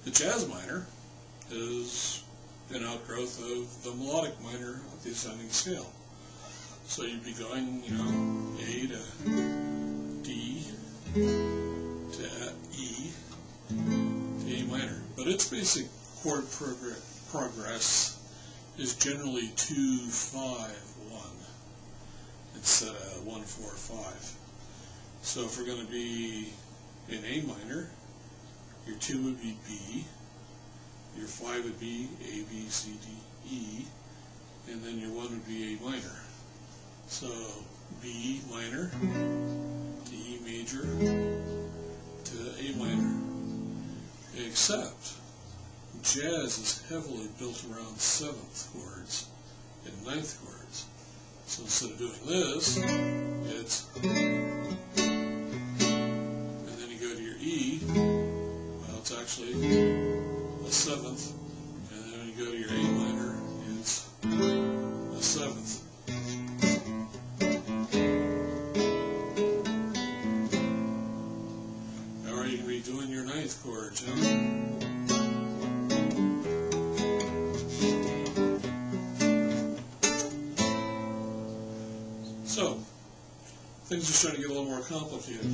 The jazz minor is an outgrowth of the melodic minor of the ascending scale. So you'd be going, A to D to E to A minor. But its basic chord progress is generally 2-5-1 instead of 1-4-5. So if we're going to be in A minor, your 2 would be B, your 5 would be A, B, C, D, E, and then your 1 would be A minor. So B minor to E major to A minor. Except jazz is heavily built around 7th chords and 9th chords. So instead of doing this, it's, and then you go to your E, well, it's actually a 7th, and then when you go to your A minor, it's a 7th. Or you can be doing your 9th chords, So, things are starting to get a little more complicated.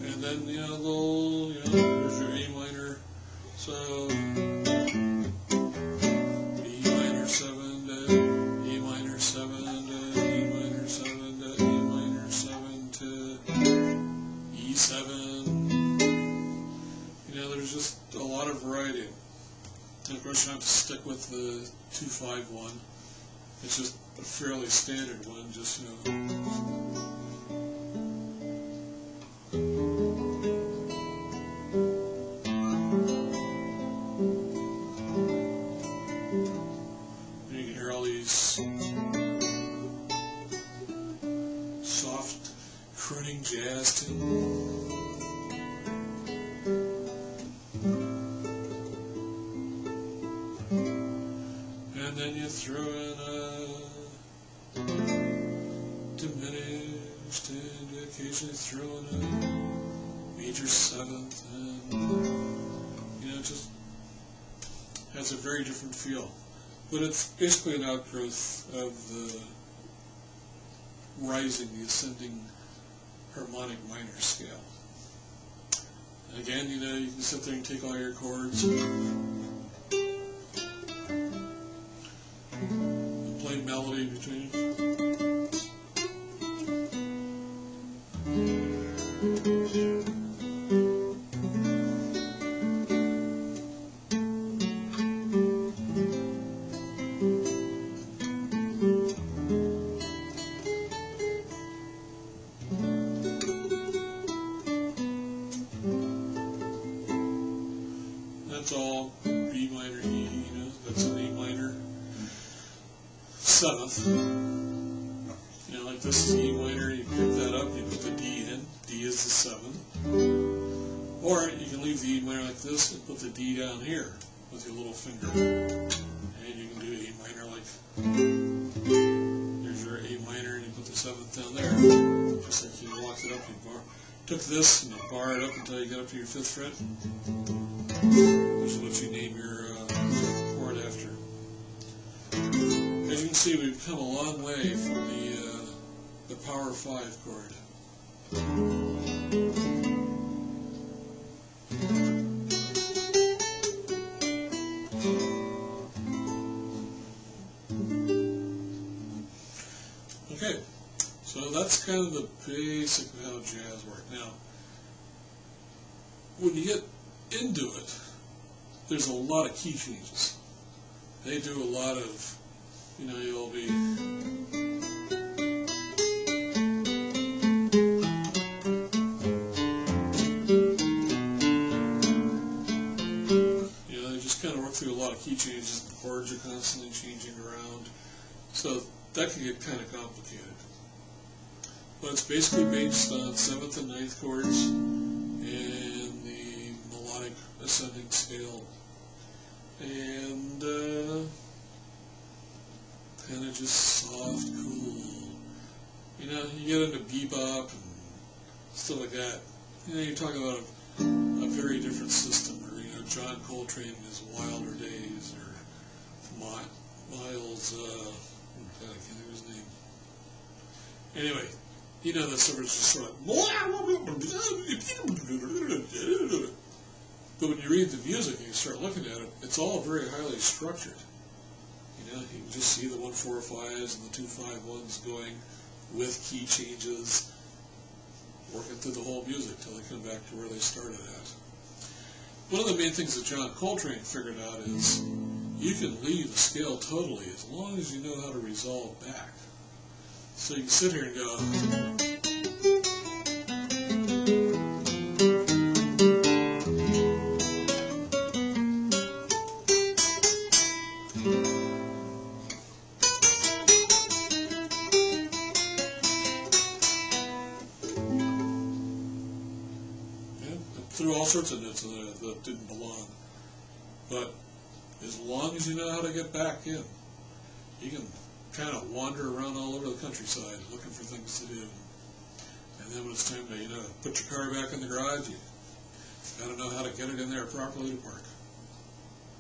And then, there's your A minor, so B minor 7 to A minor 7 to E minor 7 to A minor 7 to E7. There's just a lot of variety. And of course you don't have to stick with the 2-5-1. It's just a fairly standard one, just, You can hear all these soft crooning jazz tunes. And then you throw in a diminished, and you occasionally throw in a major 7th, and it just has a very different feel. But it's basically an outgrowth of the rising, the ascending harmonic minor scale. And again, you can sit there and take all your chords, play melody between That's all B minor E, that's an A minor 7th. Like this is E minor, you pick that up, you put the D in. D is the 7th. Or you can leave the E minor like this and put the D down here with your little finger. And you can do A minor like, there's your A minor, and you put the 7th down there. Just like you walked it up, you took this and you bar it up until you get up to your 5th fret, which is what you name your chord after. As you can see, we've come a long way from the power 5 chord. Okay, so that's kind of the basic of how jazz works. Now, when you get into it, there's a lot of key changes. They do a lot of, you'll be, they just kind of work through a lot of key changes. The chords are constantly changing around, so that can get kind of complicated. But it's basically based on 7th and 9th chords and the melodic ascending scale, and kind of just soft, cool know, you get into bebop and stuff like that. You know, you're talking about a very different system. Or, you know, John Coltrane in his Wilder Days, or Miles, God, I can't think of his name. Anyway, you know, that stuff is just sort of, but when you read the music and you start looking at it, it's all very highly structured. You know, you can just see the 1-4-5s and the 2-5-1s going with key changes, working through the whole music till they come back to where they started at. One of the main things that John Coltrane figured out is you can leave a scale totally as long as you know how to resolve back. So you can sit here and go, threw all sorts of notes in there that didn't belong. But as long as you know how to get back in, you can kind of wander around all over the countryside looking for things to do. And then when it's time to, you know, put your car back in the garage, you got to know how to get it in there properly to park.